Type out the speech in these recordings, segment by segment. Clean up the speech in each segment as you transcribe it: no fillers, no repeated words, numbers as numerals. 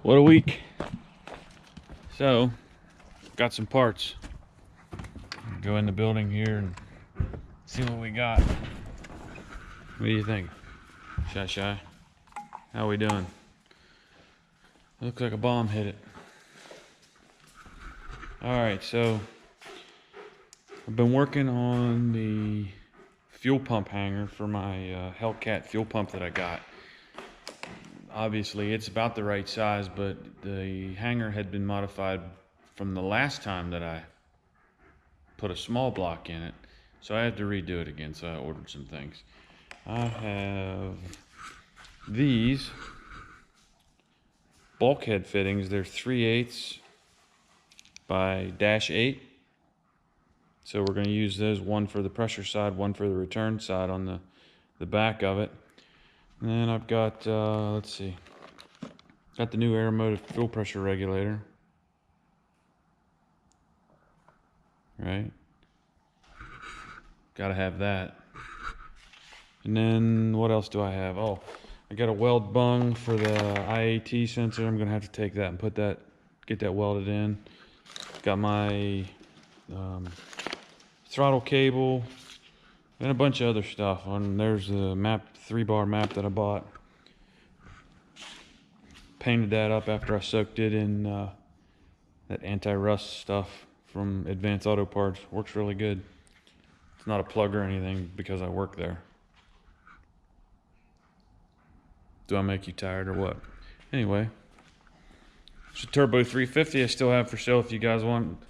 What a week. So, got some parts. Go in the building here and see what we got. What do you think? Shy? How we doing? Looks like a bomb hit it. Alright, so I've been working on the fuel pump hanger for my Hellcat fuel pump that I got. Obviously it's about the right size, but the hanger had been modified from the last time that I put a small block in it, so I had to redo it again, so I ordered some things. I have these bulkhead fittings. They're 3/8 by -8, so we're going to use those, one for the pressure side, one for the return side on the back of it. And then I've got let's see, got the new Aeromotive fuel pressure regulator, right? Gotta have that. And then what else do I have? Oh, I got a weld bung for the IAT sensor. I'm gonna have to take that and get that welded in. Got my throttle cable and a bunch of other stuff. And there's the map, 3-bar map that I bought. Painted that up after I soaked it in that anti-rust stuff from Advanced Auto Parts. Works really good. It's not a plug or anything because I work there. Do I make you tired or what? Anyway, it's a Turbo 350 I still have for sale if you guys want.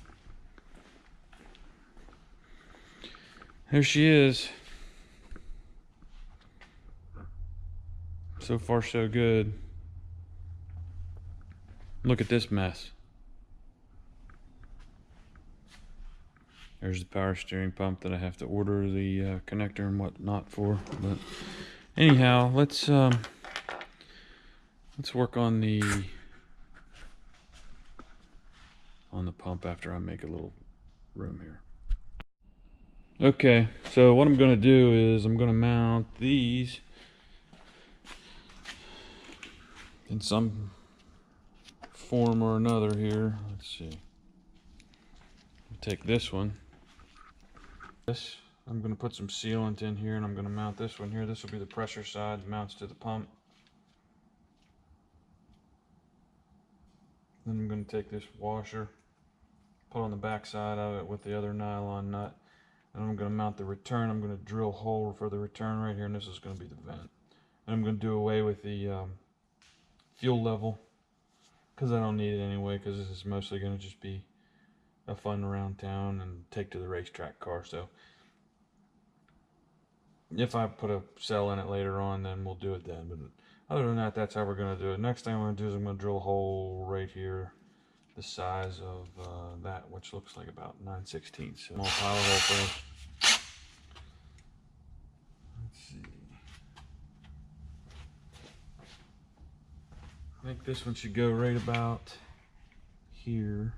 Here she is. So far so good. Look at this mess. There's the power steering pump that I have to order the connector and whatnot for. But anyhow, let's work on the pump after I make a little room here. Okay, so what I'm going to do is I'm going to mount these in some form or another here. Let's see. I'll take this one. I'm going to put some sealant in here, and I'm going to mount this one here. This will be the pressure side, mounts to the pump. Then I'm going to take this washer, put on the back side of it with the other nylon nut, and I'm going to mount the return. I'm going to drill a hole for the return right here, and this is going to be the vent. And I'm going to do away with the fuel level because I don't need it anyway, because this is mostly going to just be a fun around town and take to the racetrack car. So if I put a cell in it later on, then we'll do it then. But other than that, that's how we're going to do it. Next thing I'm going to do is I'm going to drill a hole right here, the size of that, which looks like about 9/16. Small pilot hole first. Let's see. I think this one should go right about here,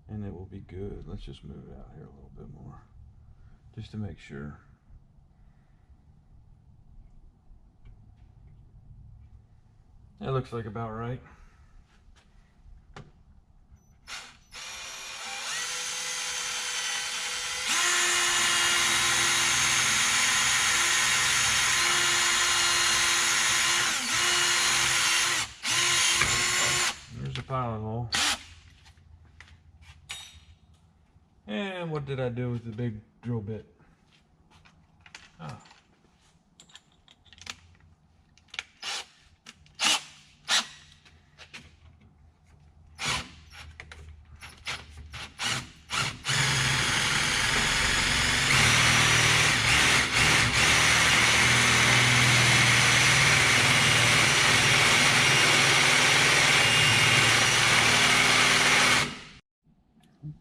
and it will be good. Let's just move it out here a little bit more, just to make sure. That looks like about right. There's the pilot hole. And what did I do with the big drill bit? Ah.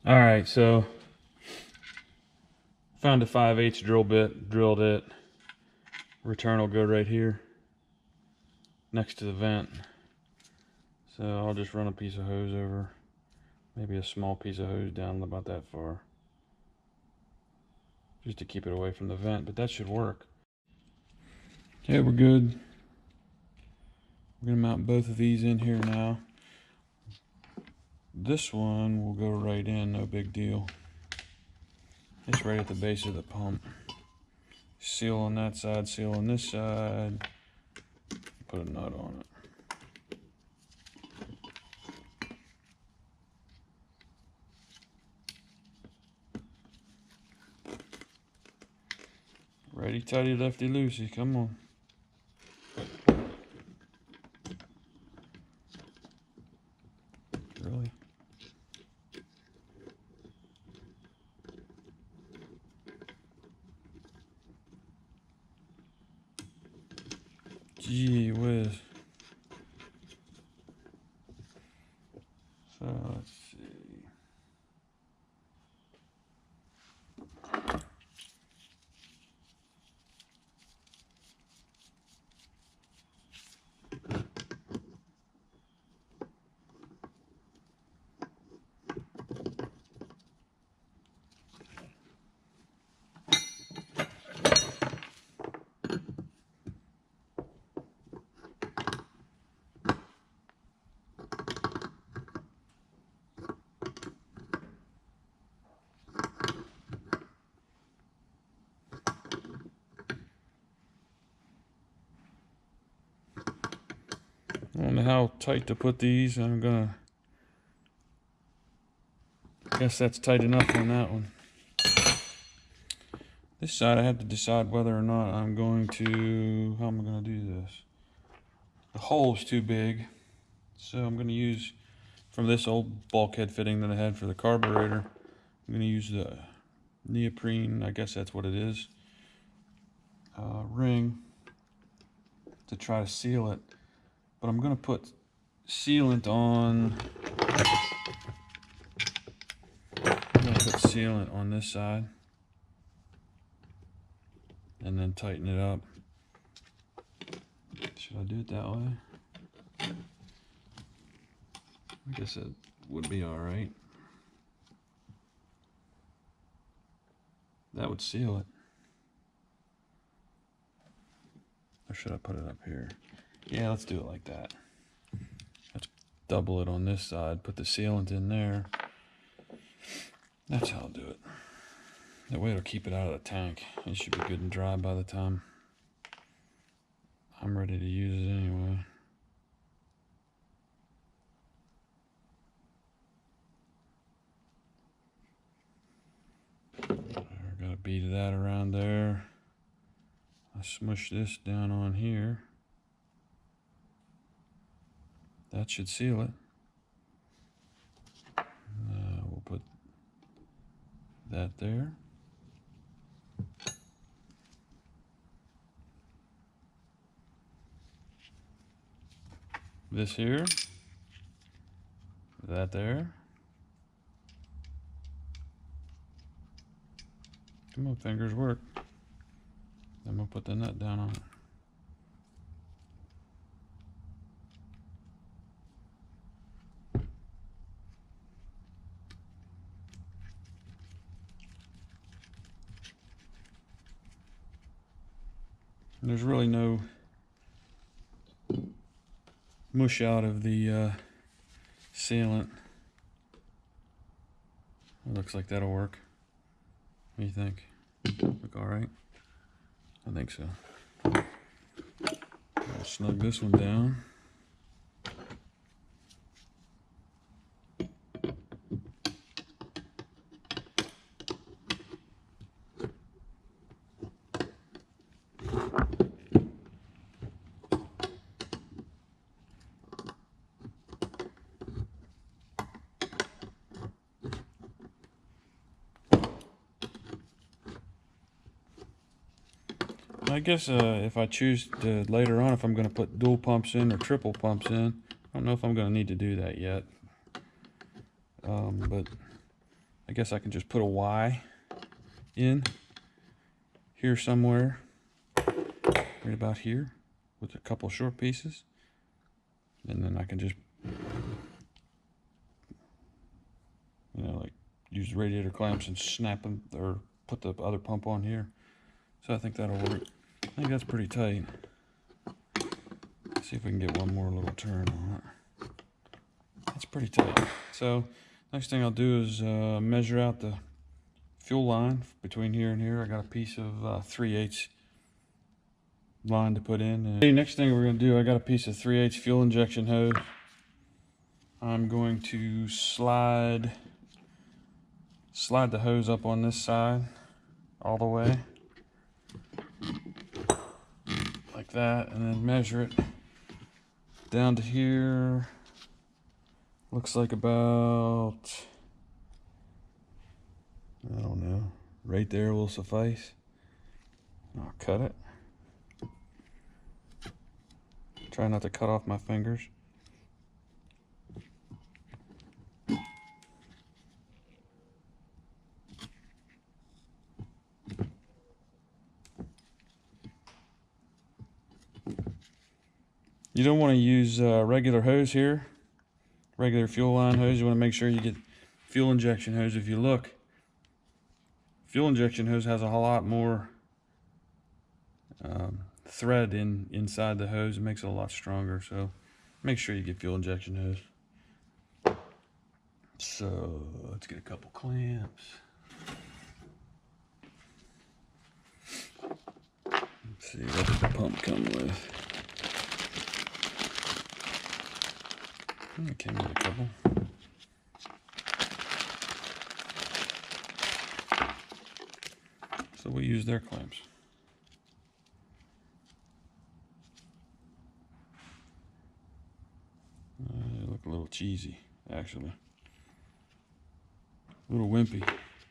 Alright, so found a 5/8 drill bit, drilled it. Return will go right here next to the vent. So I'll just run a piece of hose over, maybe a small piece of hose down about that far, just to keep it away from the vent, but that should work. Okay, we're good. We're gonna mount both of these in here now. This one will go right in, no big deal. It's right at the base of the pump. Seal on that side, seal on this side. Put a nut on it. Righty tighty, lefty loosey, come on. Really? Gee whiz. So let's see. I don't know how tight to put these. I guess that's tight enough on that one. This side I have to decide whether or not I'm going to, how am I going to do this? The hole's too big, so I'm going to use, from this old bulkhead fitting that I had for the carburetor, I'm going to use the neoprene, I guess that's what it is, ring to try to seal it. But I'm going to put sealant on, this side and then tighten it up. Should I do it that way? I guess it would be all right. That would seal it. Or should I put it up here? Yeah, let's do it like that. Let's double it on this side, put the sealant in there. That's how I'll do it. That way it'll keep it out of the tank. It should be good and dry by the time I'm ready to use it anyway. I got a bead of that around there. I smush this down on here. That should seal it. We'll put that there. This here. That there. Come on, fingers work. I'm gonna put the nut down on it. There's really no mush out of the sealant. It looks like that'll work. What do you think? Look all right? I think so. I'll snug this one down. I guess if I choose to later on, if I'm going to put dual pumps in or triple pumps in, I don't know if I'm going to need to do that yet. But I guess I can just put a Y in here somewhere, right about here, with a couple short pieces, and then I can just, like use radiator clamps and snap them, or put the other pump on here. So I think that'll work. I think that's pretty tight. Let's see if we can get one more little turn on it. That's pretty tight. So next thing I'll do is measure out the fuel line between here and here. I got a piece of 3/8 line to put in. And next thing we're going to do, I got a piece of 3/8 fuel injection hose. I'm going to slide the hose up on this side all the way like that, and then measure it down to here. Looks like about, I don't know, right there will suffice. I'll cut it. Try not to cut off my fingers. You don't want to use regular hose here, regular fuel line hose. You want to make sure you get fuel injection hose. If you look, fuel injection hose has a whole lot more thread inside the hose. It makes it a lot stronger, so make sure you get fuel injection hose. So let's get a couple clamps. Let's see, what does the pump come with? It came with a couple. So we use their clamps. They look a little cheesy, actually. A little wimpy.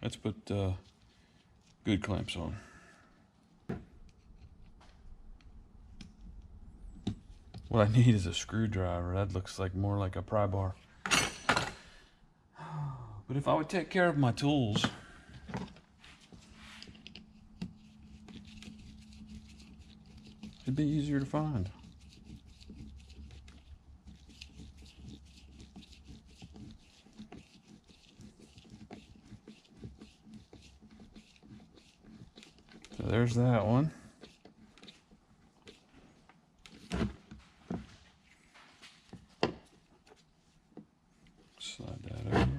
Let's put good clamps on. What I need is a screwdriver. That looks like more like a pry bar. But if I would take care of my tools, it'd be easier to find. So there's that one. Slide that over.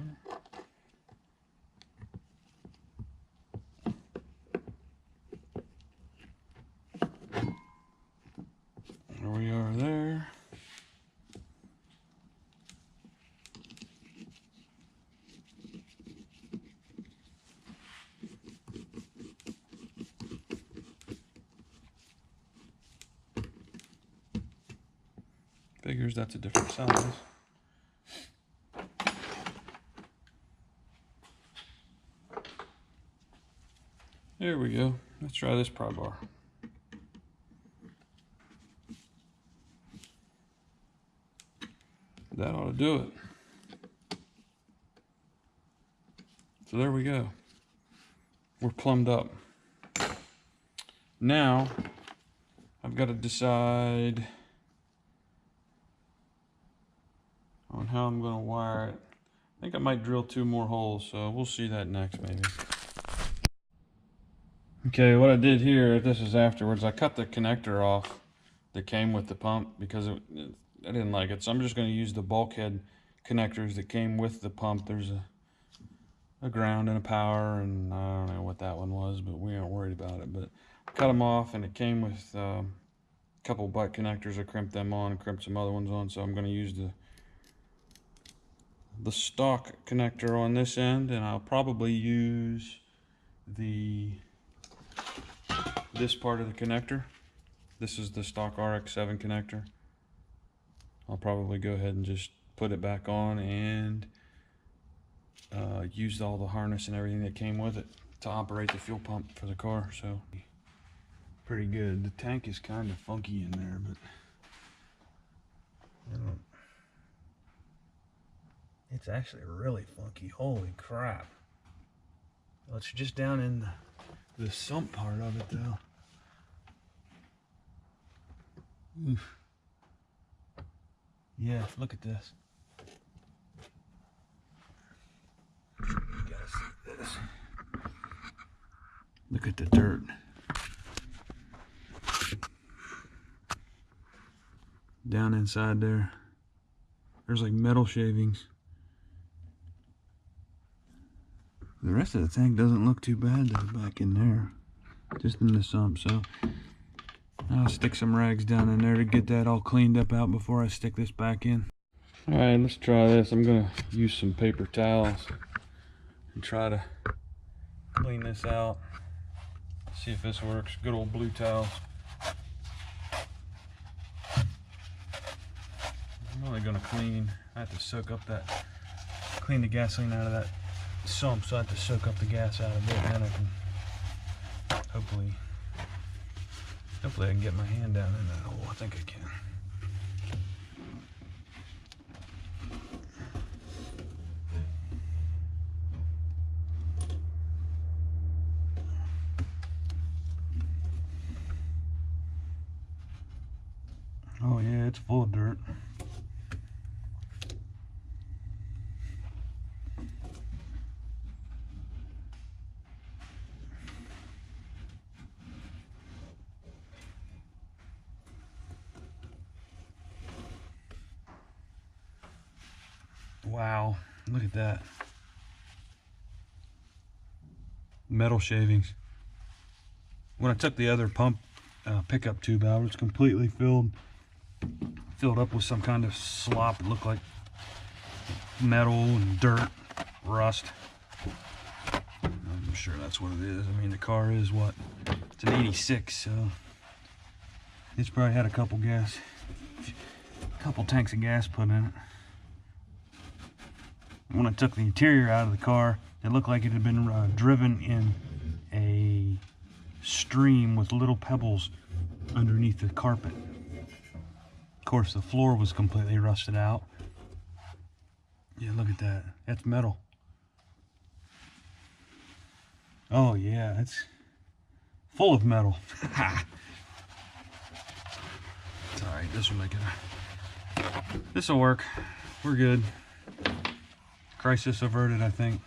There we are there. Figures that's a different size. There we go. Let's try this pry bar. That ought to do it. So there we go. We're plumbed up. Now, I've got to decide on how I'm going to wire it. I think I might drill 2 more holes, so we'll see that next maybe. Okay, what I did here, this is afterwards, I cut the connector off that came with the pump because I didn't like it. So I'm just going to use the bulkhead connectors that came with the pump. There's a ground and a power, and I don't know what that one was, but we aren't worried about it. But I cut them off, and it came with a couple butt connectors. I crimped them on and crimped some other ones on, so I'm going to use the stock connector on this end, and I'll probably use this part of the connector. This is the stock Rx-7 connector. I'll probably go ahead and just put it back on and use all the harness and everything that came with it to operate the fuel pump for the car. So pretty good. The tank is kind of funky in there, but it's actually really funky. Holy crap. Well, it's just down in the sump part of it though. Oof. Yeah, look at this. You gotta see this. Look at the dirt. Down inside there, there's like metal shavings. The rest of the tank doesn't look too bad though back in there. Just in the sump, so I'll stick some rags down in there to get that all cleaned up out before I stick this back in. Alright, let's try this. I'm gonna use some paper towels and try to clean this out. See if this works. Good old blue towels. I'm only gonna clean. I have to soak up that, clean the gasoline out of that sump, so I have to soak up the gas out of it, and then I can hopefully I can get my hand down in that hole. I think I can. Oh yeah, it's full of dirt. Wow, look at that. Metal shavings. When I took the other pump pickup tube out, it was completely filled up with some kind of slop. It looked like metal and dirt, rust. I'm sure that's what it is. I mean, the car is what? It's an 86, so it's probably had a couple tanks of gas put in it. When I took the interior out of the car, it looked like it had been driven in a stream with little pebbles underneath the carpet. Of course, the floor was completely rusted out. Yeah, look at that. That's metal. Oh yeah, it's full of metal. It's alright, this will make it. This will work. We're good. Crisis averted, I think.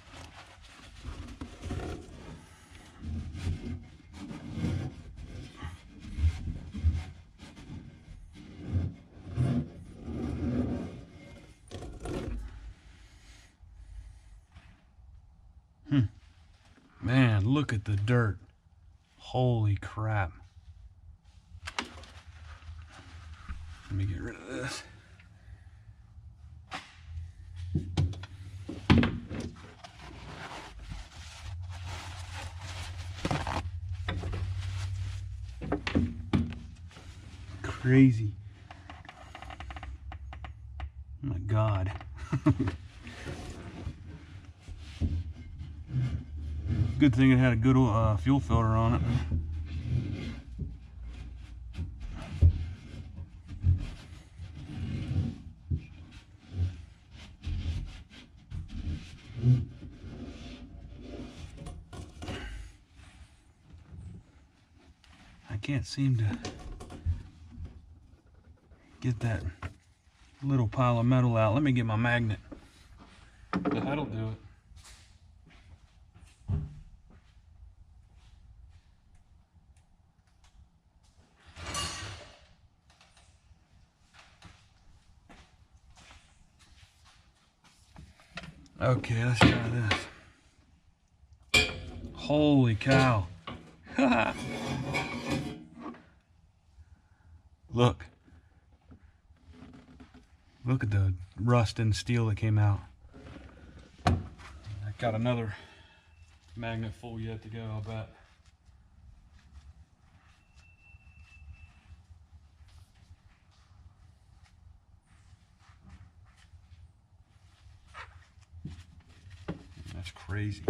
Man, look at the dirt. Holy crap. Let me get rid of this. Crazy. Oh my God. Good thing it had a good fuel filter on it. I can't seem to get that little pile of metal out. Let me get my magnet. That'll do it. Okay, let's try this. Holy cow. Look. Look at the rust and steel that came out. I got another magnet full yet to go, I'll bet. That's crazy.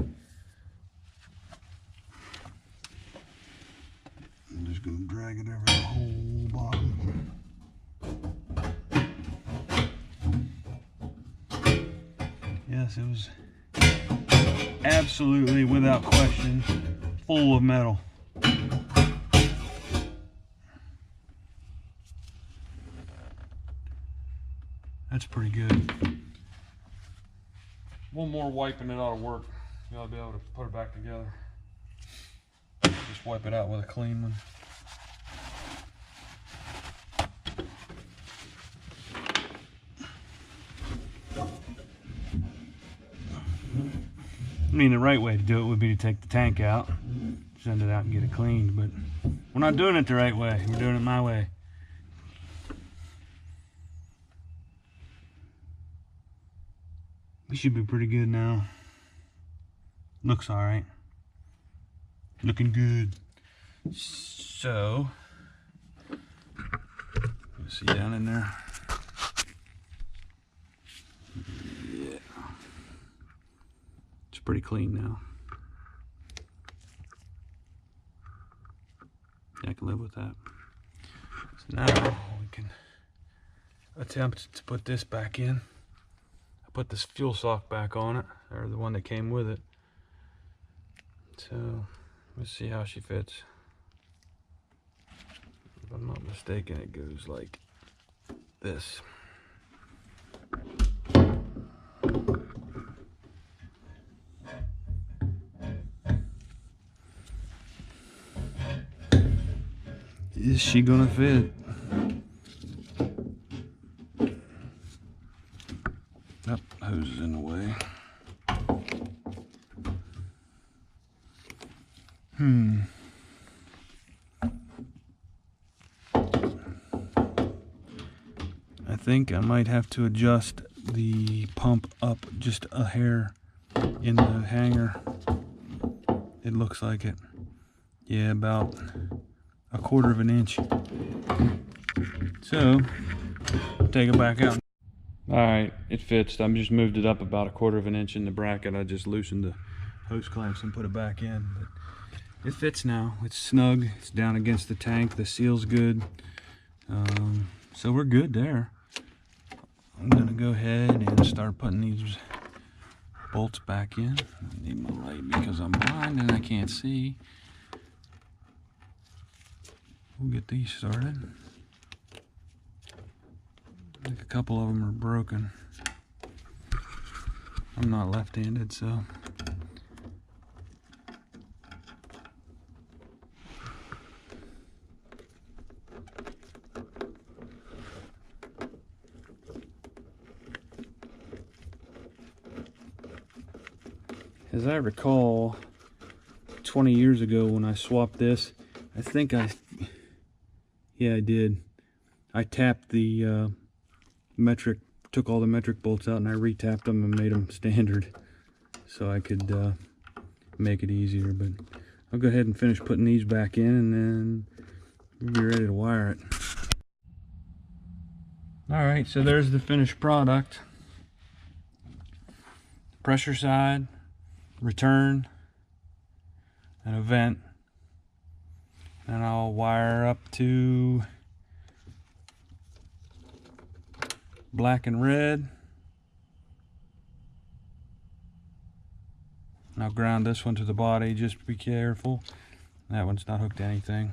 I'm just going to drag it over the whole bottom. Yes, it was absolutely, without question, full of metal. That's pretty good. One more wipe and it ought to work. You ought to be able to put it back together. Just wipe it out with a clean one. mean, the right way to do it would be to take the tank out, send it out and get it cleaned, but we're not doing it the right way. We're doing it my way. We should be pretty good now. Looks all right. Looking good. So, see down in there. Yeah, it's pretty clean now. I can live with that. So now we can attempt to put this back in. I put this fuel sock back on it, or the one that came with it. So let's see how she fits. If I'm not mistaken, it goes like this. Is she gonna fit? Nope, hose is in the way. I think I might have to adjust the pump up just a hair in the hanger. It looks like it. Yeah, about 1/4 of an inch. So, take it back out. Alright, it fits. I just moved it up about 1/4 of an inch in the bracket. I just loosened the hose clamps and put it back in. But it fits now. It's snug. It's down against the tank. The seal's good. So we're good there. I'm going to go ahead and start putting these bolts back in. I need my light because I'm blind and I can't see. We'll get these started. I think a couple of them are broken. I'm not left-handed, so. As I recall, 20 years ago when I swapped this, I think yeah, I did. I tapped the metric, took all the metric bolts out and I retapped them and made them standard so I could make it easier. But I'll go ahead and finish putting these back in and then we'll be ready to wire it. Alright, so there's the finished product. Pressure side, return, and a vent. And I'll wire up to black and red. And I'll ground this one to the body, just be careful. That one's not hooked to anything.